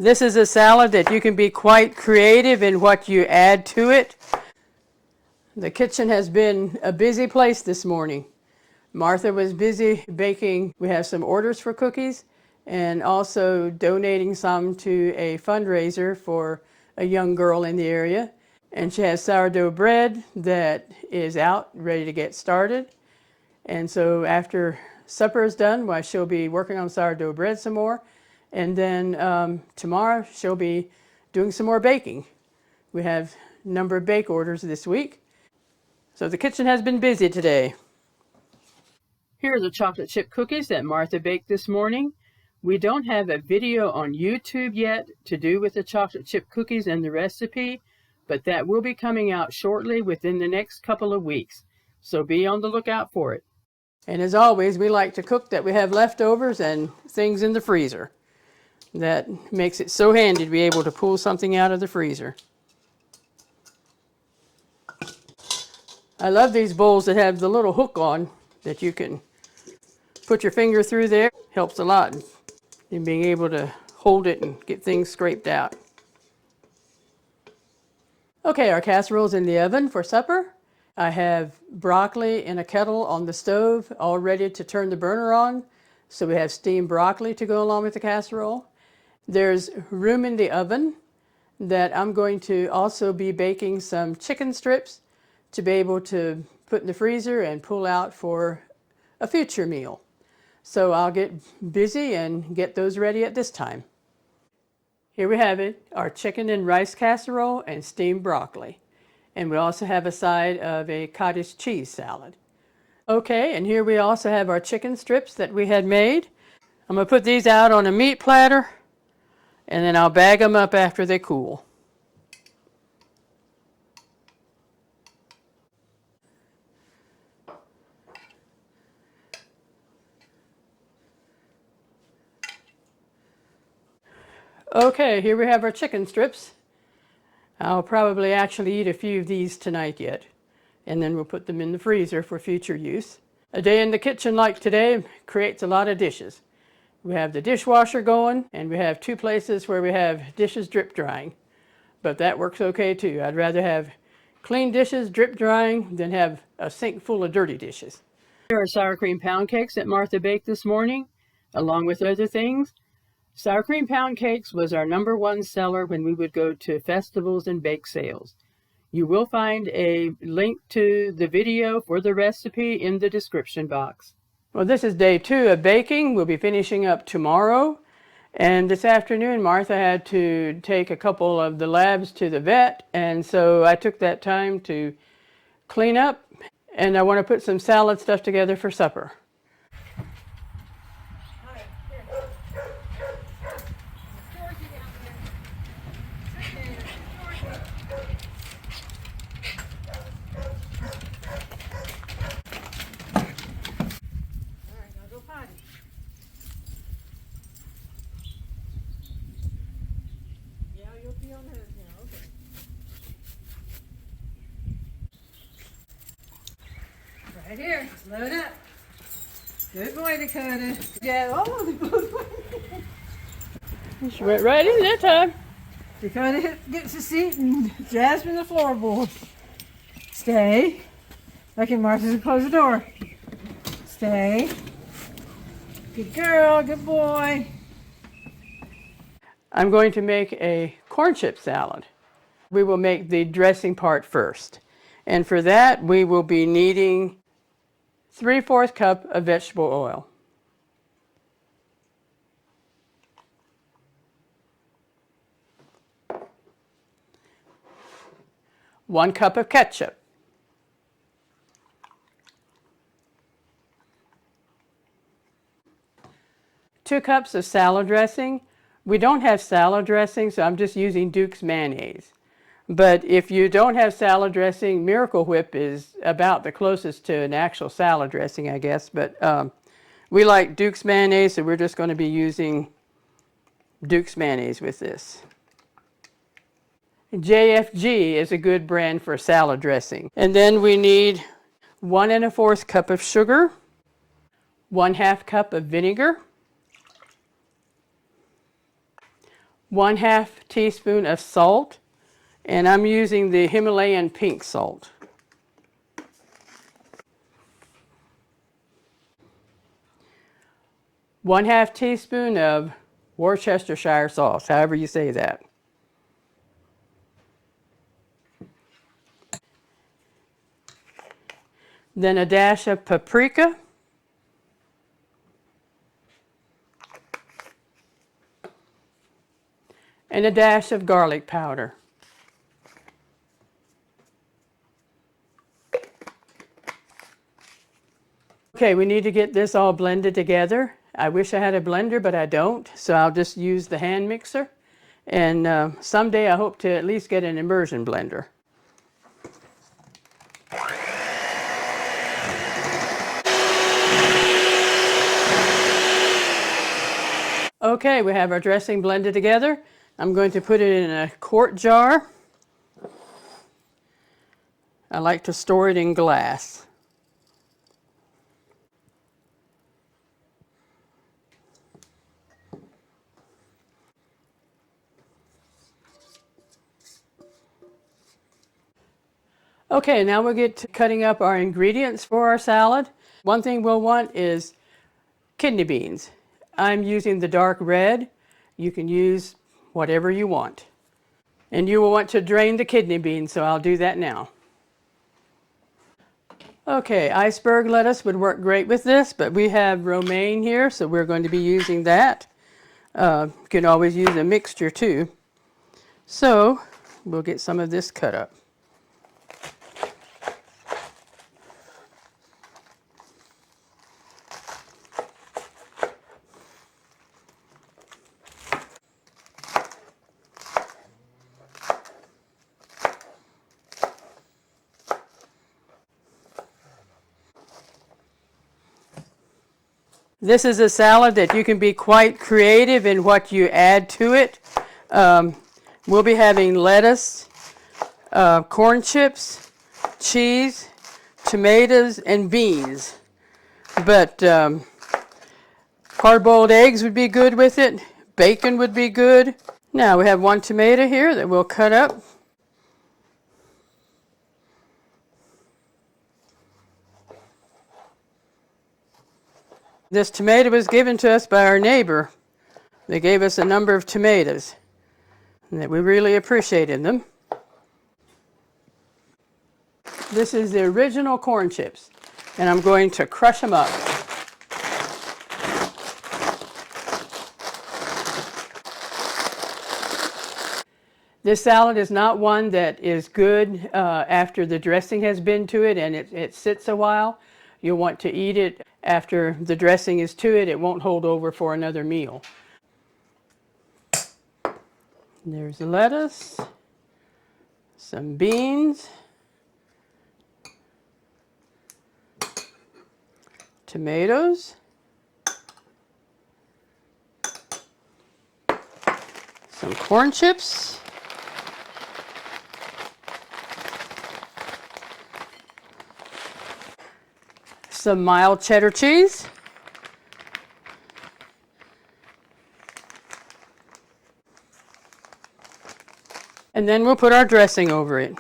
This is a salad that you can be quite creative in what you add to it. The kitchen has been a busy place this morning. Martha was busy baking. We have some orders for cookies and also donating some to a fundraiser for a young girl in the area. And she has sourdough bread that is out, ready to get started. And so after supper is done, well, she'll be working on sourdough bread some more. And then tomorrow she'll be doing some more baking. We have a number of bake orders this week. So the kitchen has been busy today. Here are the chocolate chip cookies that Martha baked this morning. We don't have a video on YouTube yet to do with the chocolate chip cookies and the recipe, but that will be coming out shortly within the next couple of weeks. So be on the lookout for it. And as always, we like to cook that we have leftovers and things in the freezer. That makes it so handy to be able to pull something out of the freezer. I love these bowls that have the little hook on that you can put your finger through there. Helps a lot in being able to hold it and get things scraped out. Okay, our casserole's in the oven for supper. I have broccoli in a kettle on the stove, all ready to turn the burner on. So we have steamed broccoli to go along with the casserole. There's room in the oven that I'm going to also be baking some chicken strips to be able to put in the freezer and pull out for a future meal. So I'll get busy and get those ready at this time. Here we have it, our chicken and rice casserole and steamed broccoli. And we also have a side of a cottage cheese salad. Okay, and here we also have our chicken strips that we had made. I'm going to put these out on a meat platter, and then I'll bag them up after they cool. Okay, here we have our chicken strips. I'll probably actually eat a few of these tonight yet, and then we'll put them in the freezer for future use. A day in the kitchen like today creates a lot of dishes. We have the dishwasher going, and we have two places where we have dishes drip drying. But that works okay too. I'd rather have clean dishes drip drying than have a sink full of dirty dishes. Here are sour cream pound cakes that Martha baked this morning, along with other things. Sour cream pound cakes was our #1 seller when we would go to festivals and bake sales. You will find a link to the video for the recipe in the description box. Well, this is day 2 of baking. We'll be finishing up tomorrow. And this afternoon, Martha had to take a couple of the labs to the vet. And so I took that time to clean up. And I want to put some salad stuff together for supper. Right here, load up. Good boy, Dakota. Yeah, oh, Dakota. She went right in that time. Dakota gets a seat and Jasmine the floorboard. Stay. Okay, Martha's gonna close the door. Stay. Good girl, good boy. I'm going to make a corn chip salad. We will make the dressing part first. And for that, we will be needing 3/4 cup of vegetable oil. 1 cup of ketchup. 2 cups of salad dressing. We don't have salad dressing, so I'm just using Duke's mayonnaise. But if you don't have salad dressing, Miracle Whip is about the closest to an actual salad dressing, I guess. But we like Duke's mayonnaise, so we're just going to be using Duke's mayonnaise with this. JFG is a good brand for salad dressing. And then we need 1 1/4 cup of sugar, 1/2 cup of vinegar, 1/2 teaspoon of salt, and I'm using the Himalayan pink salt. One-half teaspoon of Worcestershire sauce, however you say that. Then a dash of paprika. And a dash of garlic powder. Okay, we need to get this all blended together. I wish I had a blender, but I don't, so I'll just use the hand mixer. And someday I hope to at least get an immersion blender. Okay, we have our dressing blended together. I'm going to put it in a quart jar. I like to store it in glass. Okay, now we'll get to cutting up our ingredients for our salad. One thing we'll want is kidney beans. I'm using the dark red. You can use whatever you want. And you will want to drain the kidney beans, so I'll do that now. Okay, iceberg lettuce would work great with this, but we have romaine here, so we're going to be using that. You can always use a mixture too. So we'll get some of this cut up. This is a salad that you can be quite creative in what you add to it. We'll be having lettuce, corn chips, cheese, tomatoes, and beans. But hard-boiled eggs would be good with it. Bacon would be good. Now we have 1 tomato here that we'll cut up. This tomato was given to us by our neighbor. They gave us a number of tomatoes, and that we really appreciated them. This is the original corn chips, and I'm going to crush them up. This salad is not one that is good after the dressing has been to it and it sits a while. You'll want to eat it after the dressing is to it. It won't hold over for another meal. There's the lettuce, some beans, tomatoes, some corn chips, some mild cheddar cheese, and then we'll put our dressing over it.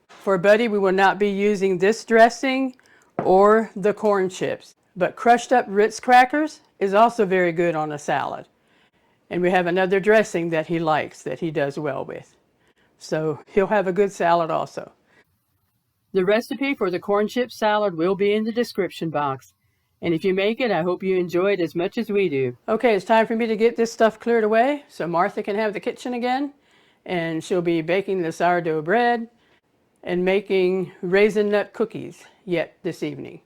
For Buddy, we will not be using this dressing or the corn chips, but crushed up Ritz crackers is also very good on a salad. And we have another dressing that he likes, that he does well with. So he'll have a good salad also. The recipe for the corn chip salad will be in the description box. And if you make it, I hope you enjoy it as much as we do. Okay, it's time for me to get this stuff cleared away so Martha can have the kitchen again. And she'll be baking the sourdough bread and making raisin nut cookies yet this evening.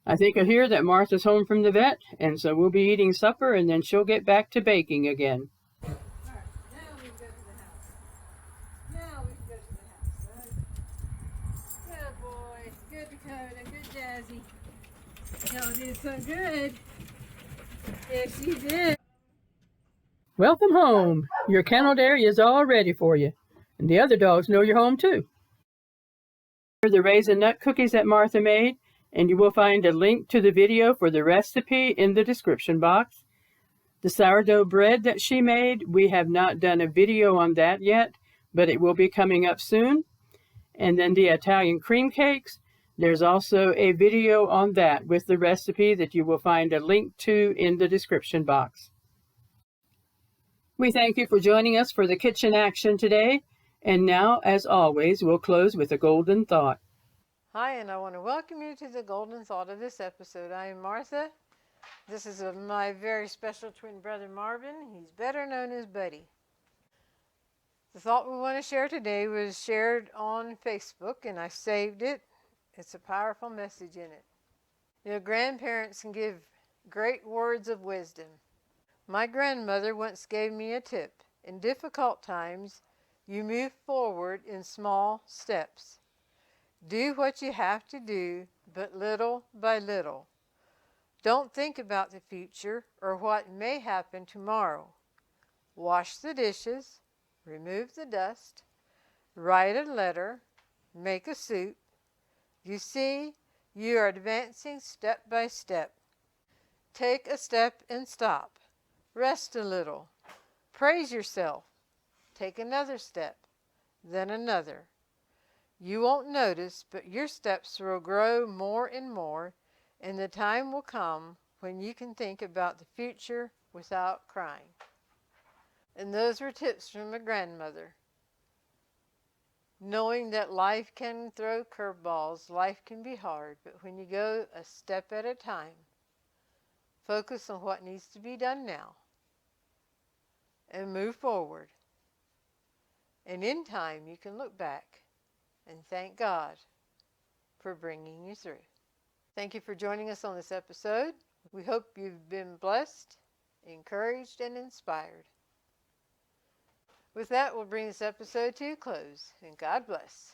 I think I hear that Martha's home from the vet, and so we'll be eating supper, and then she'll get back to baking again. All right, now we can go to the house. Now we can go to the house. Good boy. Good Dakota. Good Jazzy. Y'all did so good. Yes, you did. Welcome home. Your kenneled area is all ready for you. And the other dogs know you're home too. the raisin nut cookies that Martha made, and you will find a link to the video for the recipe in the description box. The sourdough bread that she made, we have not done a video on that yet, but it will be coming up soon. And then the Italian cream cakes, there's also a video on that with the recipe that you will find a link to in the description box. We thank you for joining us for the kitchen action today. And now, as always, we'll close with a golden thought. Hi, and I want to welcome you to the golden thought of this episode. I am Martha. This is my very special twin brother Marvin. He's better known as Buddy. The thought we want to share today was shared on Facebook, and I saved it. It's a powerful message in it. Grandparents can give great words of wisdom. My grandmother once gave me a tip. In difficult times, you move forward in small steps. Do what you have to do, but little by little. Don't think about the future or what may happen tomorrow. Wash the dishes, remove the dust, write a letter, make a soup. You see, you are advancing step by step. Take a step and stop. Rest a little. Praise yourself. Take another step, then another. You won't notice, but your steps will grow more and more, and the time will come when you can think about the future without crying. And those were tips from a grandmother. Knowing that life can throw curveballs, life can be hard, but when you go a step at a time, focus on what needs to be done now, and move forward. And in time, you can look back and thank God for bringing you through. Thank you for joining us on this episode. We hope you've been blessed, encouraged, and inspired. With that, we'll bring this episode to a close, and God bless.